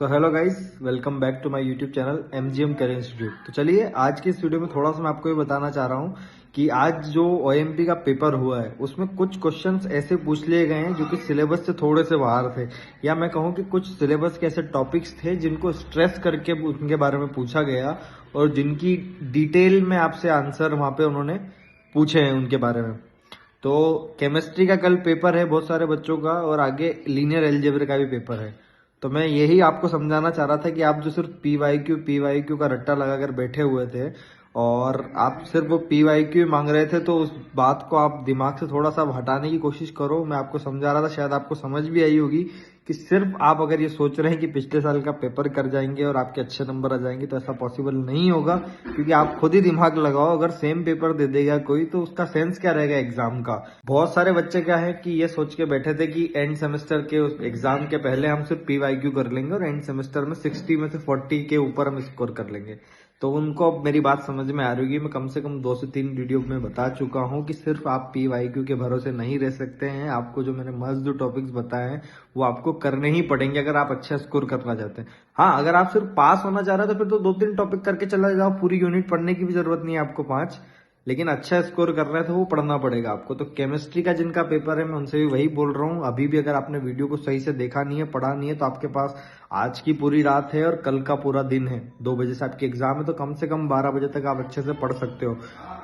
So hello guys, welcome back to my YouTube channel MGM career institute. तो चलिए आज की इस वीडियो में थोड़ा सा मैं आपको ये बताना चाह रहा हूँ कि आज जो ओएमपी का पेपर हुआ है उसमें कुछ क्वेश्चंस ऐसे पूछ लिए गए हैं जो कि सिलेबस से थोड़े से बाहर थे, या मैं कहूँ कि कुछ सिलेबस के ऐसे टॉपिक्स थे जिनको स्ट्रेस करके उनके बारे में पूछा गया और जिनकी डिटेल में आपसे आंसर वहां पे उन्होंने पूछे हैं उनके बारे में। तो केमिस्ट्री का कल पेपर है बहुत सारे बच्चों का, और आगे लीनियर अलजेब्रा का भी पेपर है। तो मैं यही आपको समझाना चाह रहा था कि आप जो सिर्फ पीवाईक्यू का रट्टा लगाकर बैठे हुए थे और आप सिर्फ वो पीवाईक्यू मांग रहे थे, तो उस बात को आप दिमाग से थोड़ा सा हटाने की कोशिश करो। मैं आपको समझा रहा था, शायद आपको समझ भी आई होगी कि सिर्फ आप अगर ये सोच रहे हैं कि पिछले साल का पेपर कर जाएंगे और आपके अच्छे नंबर आ जाएंगे, तो ऐसा पॉसिबल नहीं होगा। क्योंकि आप खुद ही दिमाग लगाओ, अगर सेम पेपर दे देगा कोई तो उसका सेंस क्या रहेगा एग्जाम का। बहुत सारे बच्चे क्या है कि ये सोच के बैठे थे कि एंड सेमेस्टर के उस एग्जाम के पहले हम सिर्फ पीवाईक्यू कर लेंगे और एंड सेमेस्टर में 60 में से 40 के ऊपर हम स्कोर कर लेंगे। तो उनको अब मेरी बात समझ में आ रही होगी। मैं कम से कम 2 से 3 वीडियो में बता चुका हूं कि सिर्फ आप पीवाईक्यू के भरोसे नहीं रह सकते हैं। आपको जो मैंने मस्त जो टॉपिक्स बताए हैं वो आपको करने ही पड़ेंगे अगर आप अच्छा स्कोर करना चाहते हैं। हाँ, अगर आप सिर्फ पास होना चाह रहे हैं तो फिर तो 2-3 टॉपिक करके चला जाओ, पूरी यूनिट पढ़ने की भी जरूरत नहीं है आपको 5। लेकिन अच्छा स्कोर करना है तो वो पढ़ना पड़ेगा आपको। तो केमिस्ट्री का जिनका पेपर है मैं उनसे भी वही बोल रहा हूँ, अभी भी अगर आपने वीडियो को सही से देखा नहीं है, पढ़ा नहीं है, तो आपके पास आज की पूरी रात है और कल का पूरा दिन है। 2 बजे से आपकी एग्जाम है, तो कम से कम 12 बजे तक आप अच्छे से पढ़ सकते हो।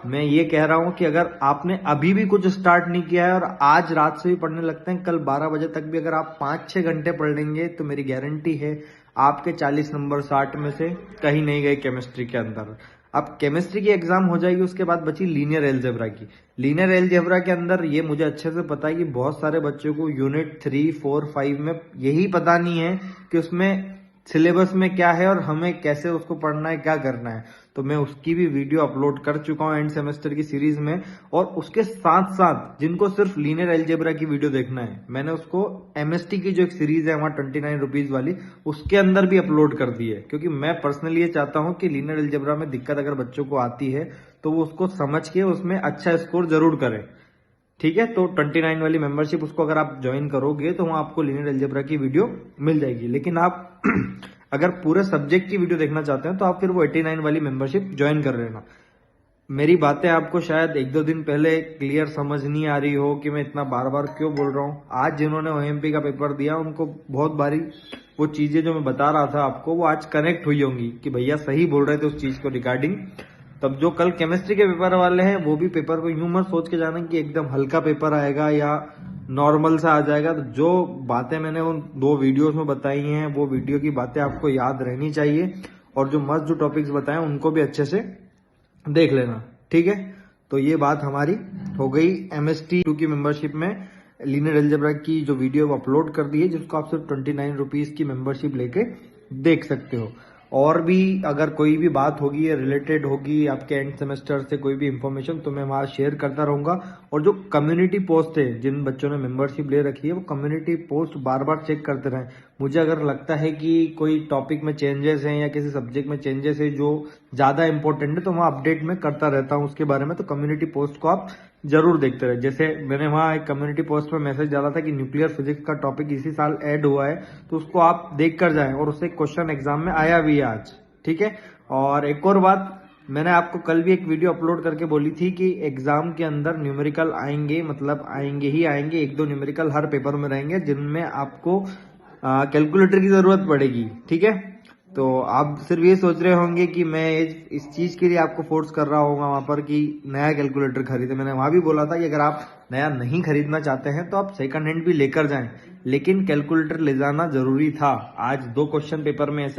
मैं ये कह रहा हूँ कि अगर आपने अभी भी कुछ स्टार्ट नहीं किया है और आज रात से भी पढ़ने लगते हैं, कल 12 बजे तक भी अगर आप 5-6 घंटे पढ़ लेंगे तो मेरी गारंटी है आपके 40 नंबर 60 में से कहीं नहीं गए केमिस्ट्री के अंदर। अब केमिस्ट्री की एग्जाम हो जाएगी, उसके बाद बची लीनियर अलजेब्रा की। लीनियर अलजेब्रा के अंदर ये मुझे अच्छे से पता है कि बहुत सारे बच्चों को यूनिट 3, 4, 5 में यही पता नहीं है कि उसमें सिलेबस में क्या है और हमें कैसे उसको पढ़ना है, क्या करना है। तो मैं उसकी भी वीडियो अपलोड कर चुका हूं एंड सेमेस्टर की सीरीज में। और उसके साथ साथ जिनको सिर्फ लीनियर अलजेब्रा की वीडियो देखना है, मैंने उसको एमएसटी की जो एक सीरीज है वहां 29 रुपीज वाली, उसके अंदर भी अपलोड कर दी है। क्योंकि मैं पर्सनली ये चाहता हूं कि लीनियर अलजेब्रा में दिक्कत अगर बच्चों को आती है तो वो उसको समझ के उसमें अच्छा स्कोर जरूर करें। ठीक है, तो 29 वाली मेंबरशिप उसको अगर आप ज्वाइन करोगे तो वहां आपको लीनियर अलजेब्रा की वीडियो मिल जाएगी। लेकिन आप अगर पूरे सब्जेक्ट की वीडियो देखना चाहते हैं तो आप फिर वो 89 वाली मेंबरशिप ज्वाइन कर लेना। मेरी बातें आपको शायद 1-2 दिन पहले क्लियर समझ नहीं आ रही हो कि मैं इतना बार बार क्यों बोल रहा हूँ। आज जिन्होंने ओएमपी का पेपर दिया उनको बहुत बारी वो चीजें जो मैं बता रहा था आपको वो आज कनेक्ट हुई होंगी कि भैया सही बोल रहे थे उस चीज को रिगार्डिंग। तब जो कल केमिस्ट्री के पेपर वाले हैं वो भी पेपर को यूं मत सोच के जाना कि एकदम हल्का पेपर आएगा या नॉर्मल सा आ जाएगा। तो जो बातें मैंने उन 2 वीडियोस में बताई हैं वो वीडियो की बातें आपको याद रहनी चाहिए, और जो मस्त जो टॉपिक्स बताए उनको भी अच्छे से देख लेना। ठीक है, तो ये बात हमारी हो गई एमएसटी 2 की मेंबरशिप में। लीनियर अलजेब्रा की जो वीडियो अपलोड कर दी है, जिसको आप सिर्फ 29 रुपीज की मेंबरशिप लेके देख सकते हो। और भी अगर कोई भी बात होगी या रिलेटेड होगी आपके एंड सेमेस्टर से कोई भी इंफॉर्मेशन, तो मैं वहां शेयर करता रहूंगा। और जो कम्युनिटी पोस्ट है, जिन बच्चों ने मेंबरशिप ले रखी है, वो कम्युनिटी पोस्ट बार बार चेक करते रहें। मुझे अगर लगता है कि कोई टॉपिक में चेंजेस हैं या किसी सब्जेक्ट में चेंजेस है जो ज्यादा इंपॉर्टेंट है, तो वहां अपडेट में करता रहता हूं उसके बारे में। तो कम्युनिटी पोस्ट को आप जरूर देखते रहे। जैसे मैंने वहां एक कम्युनिटी पोस्ट में मैसेज डाला था कि न्यूक्लियर फिजिक्स का टॉपिक इसी साल ऐड हुआ है, तो उसको आप देख कर जाएं, और उससे क्वेश्चन एग्जाम में आया भी है आज। ठीक है, और एक और बात, मैंने आपको कल भी एक वीडियो अपलोड करके बोली थी कि एग्जाम के अंदर न्यूमेरिकल आएंगे, मतलब आएंगे ही आएंगे। 1-2 न्यूमेरिकल हर पेपर में रहेंगे जिनमें आपको कैलकुलेटर की जरूरत पड़ेगी। ठीक है, तो आप सिर्फ ये सोच रहे होंगे कि मैं इस चीज के लिए आपको फोर्स कर रहा होगा वहां पर कि नया कैलकुलेटर खरीदे। मैंने वहां भी बोला था कि अगर आप नया नहीं खरीदना चाहते हैं तो आप सेकंड हैंड भी लेकर जाएं, लेकिन कैलकुलेटर ले जाना जरूरी था। आज 2 क्वेश्चन पेपर में ऐसे